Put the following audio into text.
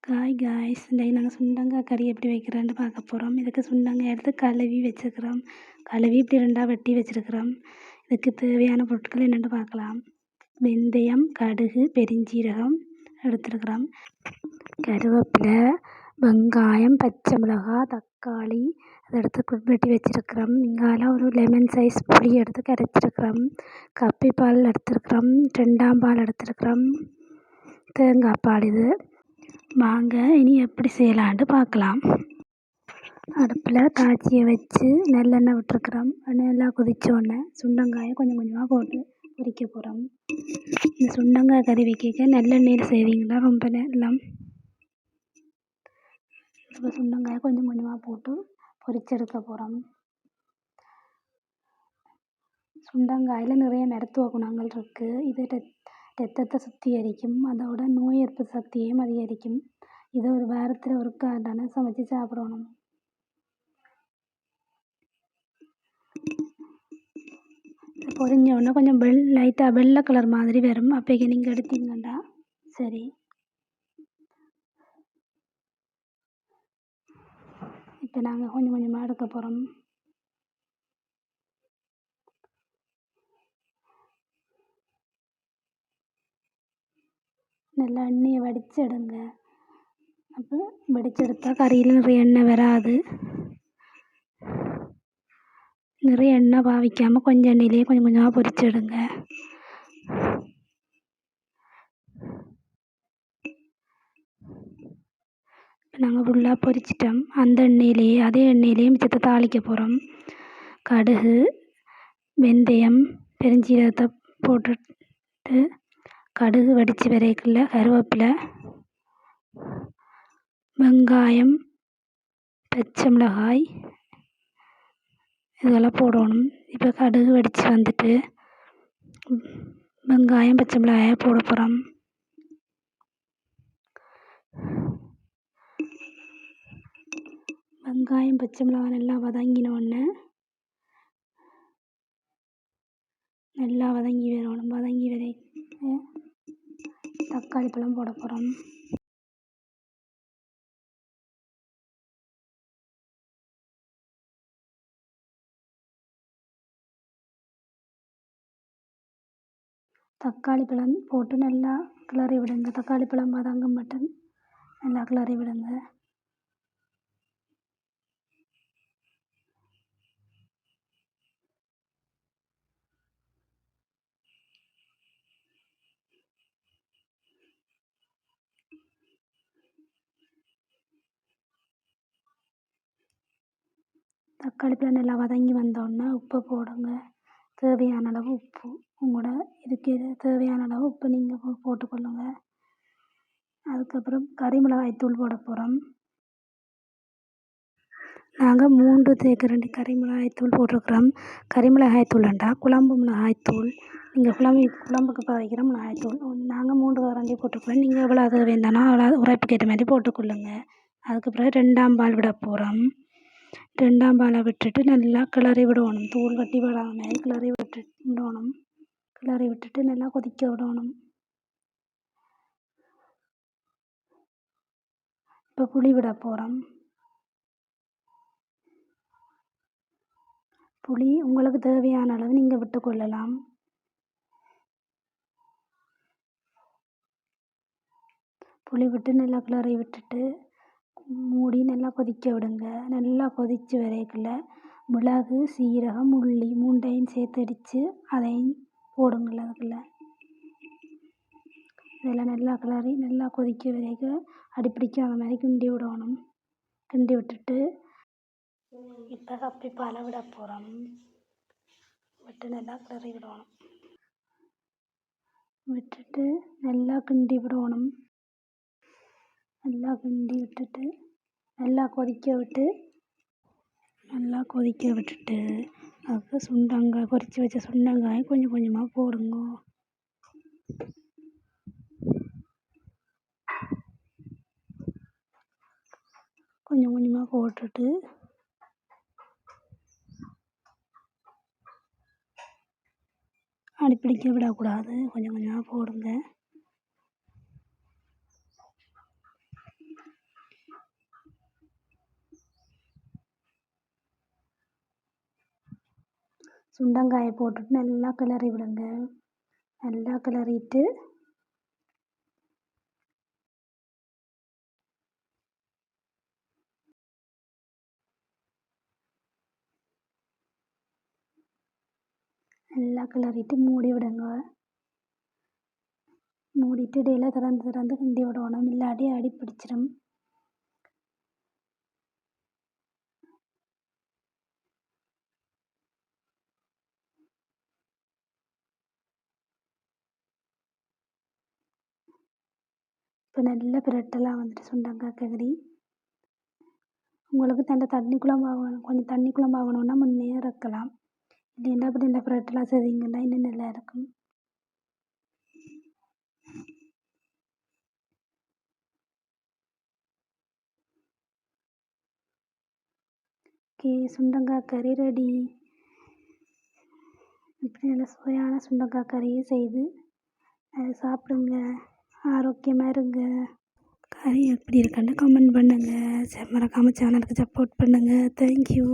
Hi guys, இன்றைக்கி நாங்கள் சுண்டங்காய் கறி எப்படி வைக்கிறோன்னு பார்க்க போகிறோம். இதுக்கு சுண்டங்காய் எடுத்து கழுவி வச்சுருக்கிறோம். கழுவி இப்படி ரெண்டாக வெட்டி வச்சுருக்கிறோம். இதுக்கு தேவையான பொருட்கள் என்னென்னு பார்க்கலாம். வெந்தயம், கடுகு, பெருஞ்சீரகம் எடுத்துருக்குறோம். கருவேப்பிலை, வெங்காயம், பச்சை மிளகாய், தக்காளி அதை எடுத்து வெட்டி வச்சுருக்கிறோம். இங்கால ஒரு லெமன் சைஸ் புளி எடுத்து கரைச்சிருக்கிறோம். கப்பி பால் எடுத்துருக்குறோம். 2ஆம் பால் எடுத்துருக்குறோம். தேங்காய் பால். இது வாங்க இனி எப்படி செய்யலான்ட்டு பார்க்கலாம். அடுப்பில் காய்ச்சியை வச்சு நல்லெண்ணெய் விட்டுருக்குறோம். நல்லா கொதித்தோடனே சுண்டங்காயை கொஞ்சம் கொஞ்சமாக போட்டு பொரிக்க போகிறோம். இந்த சுண்டங்காய் கறி வைக்க நல்லெண்ணெயில் செய்வீங்களா ரொம்ப நல்லா. இப்போ சுண்டங்காயை கொஞ்சம் கொஞ்சமாக போட்டு பொரிச்செடுக்க போகிறோம். சுண்டங்காயில் நிறைய மருத்துவ குணங்கள் இருக்குது. இது ரத்தத்தை சுத்திகரிக்கும். அதோட நோய் எதிர்ப்பு சக்தியையும் அதிகரிக்கும். இதை ஒரு வாரத்தில் ஒரு காண்டான சமைச்சு சாப்பிடணும். பொரிஞ்சோடனே கொஞ்சம் லைட்டாக வெள்ளை கலர் மாதிரி வரும். அப்போக்கி நீங்கள் எடுத்தீங்கண்டா சரி. இப்போ நாங்கள் கொஞ்சம் கொஞ்சமாக எடுக்க போகிறோம். நல்லா எண்ணெயை வடித்து எடுங்க. அப்போ வடிச்செடுத்தா கறியில் நிறைய எண்ணெய் வராது. நிறைய எண்ணெய் பாவிக்காமல் கொஞ்சம் எண்ணெயிலேயே கொஞ்சம் கொஞ்சமாக பொரிச்சு எடுங்க. இப்போ நாங்கள் ஃபுல்லாக பொரிச்சிட்டோம். அந்த எண்ணெயிலேயே அதே எண்ணெயிலேயே மிச்சத்தை தாளிக்க போகிறோம். கடுகு, வெந்தயம், பெருஞ்சீரகத்தை போட்டுட்டு கடுகு வடித்து வரைக்குள்ள கருவேப்பிலை, வெங்காயம், பச்சை மிளகாய் இதெல்லாம் போடணும். இப்போ கடுகு வடித்து வந்துட்டு வெங்காயம், பச்சை மிளகாயை போட போகிறோம். வெங்காயம், பச்சை மிளகாய் நல்லா வதங்கினோடனே நல்லா வதங்கி வரணும். வதங்கி வர தக்காளி பழம் போட போகிறோம். தக்காளி பழம் போட்டு நல்லா கிளறி விடுங்க. தக்காளி பழம் வதங்க மட்டும் நல்லா கிளறி விடுங்க. தக்காளி பழம் நல்லா வதங்கி வந்தோடனே உப்பை போடுங்க. தேவையான அளவு உப்பு, உங்களோட இதுக்கு தேவையான அளவு உப்பு நீங்கள் போட்டுக்கொள்ளுங்க. அதுக்கப்புறம் கறி மிளகாய்த்தூள் போட போகிறோம். நாங்கள் 3 தேக்கரண்டி கறி மிளகாய்த்தூள் போட்டிருக்கிறோம். கறி மிளகாய்த்தூள்ண்டா குழம்பு மிளகாய்த்தூள். நீங்கள் குழம்புக்கு வைக்கிற மிளகாய்த்தூள். நாங்கள் 3 கரண்டி போட்டுக்கிறோம். நீங்கள் எவ்வளோ அது வேண்டானோ அவ்வளோ உரைப்புக்கு ஏற்ற மாதிரி போட்டுக்கொள்ளுங்க. அதுக்கு பிறகு 2ஆம் பால் விட போகிறோம். 2ஆம் பாலை விட்டுட்டு நல்லா கிளறி விடணும். தூள் கட்டி விடாத மாதிரி கிளறி விடணும். கிளறி விட்டுட்டு நல்லா கொதிக்க விடணும். இப்போ புளி விட போகிறோம். புளி உங்களுக்கு தேவையான அளவு நீங்கள் விட்டுக்கொள்ளலாம். புளி விட்டு நல்லா கிளறி விட்டுட்டு மூடி நல்லா கொதிக்க விடுங்க. நல்லா கொதித்து வரைக்குள்ள மிளகு, சீரகம், உள்ளி 3ஐயும் சேர்த்து அடித்து அதையும் போடுங்கள். அதுக்குள்ள இதெல்லாம் நல்லா கிளறி நல்லா கொதிக்க வரைக்கும் அடிப்பிடிக்காத மாதிரி கிண்டி விடணும். கிண்டி விட்டுட்டு இப்போ கப்பி பாலை விட போகிறோம். விட்டு நல்லா கிளறி விடணும். விட்டுட்டு நல்லா கிண்டி விடணும். நல்லா கிண்டி விட்டுட்டு நல்லா கொதிக்க விட்டுட்டு அதுக்கு சுண்டங்காய் பொரித்து வச்ச சுண்டங்காய் கொஞ்சம் கொஞ்சமாக போடுங்க. கொஞ்சம் கொஞ்சமாக போட்டுட்டு அடிப்பிடிக்க விடக்கூடாது. கொஞ்சம் கொஞ்சமாக போடுங்க. சுண்டங்காயை போட்டுட்டு நல்லா கிளறி விடுங்க. நல்லா கிளறிட்டு மூடி விடுங்க. மூடிட்டு இடையில திறந்து கிண்டி விடணும், இல்லாட்டி அடி பிடிச்சிடும். இப்போ நல்ல பிரட்டெல்லாம் வந்துட்டு சுண்டங்காய் கறி. உங்களுக்கு தண்ணி குழம்பு ஆகணும், கொஞ்சம் தண்ணி குழம்பு ஆகணுன்னா முன்னே இறக்கலாம். இல்லைன்னா அப்படி இந்த பிரட்டெல்லாம் செய்வீங்கன்னா இன்னும் நல்லா இருக்கும். ஓகே, சுண்டங்காய் கறி ரெடி. இப்படி நல்ல சுவையான சுண்டங்காய் கறியை செய்து அதை சாப்பிடுங்க, ஆரோக்கியமாக இருங்க. கறி எப்படி இருக்குன்னு கமெண்ட் பண்ணுங்கள். மறக்காமல் சேனலுக்கு சப்போர்ட் பண்ணுங்கள். தேங்க்யூ.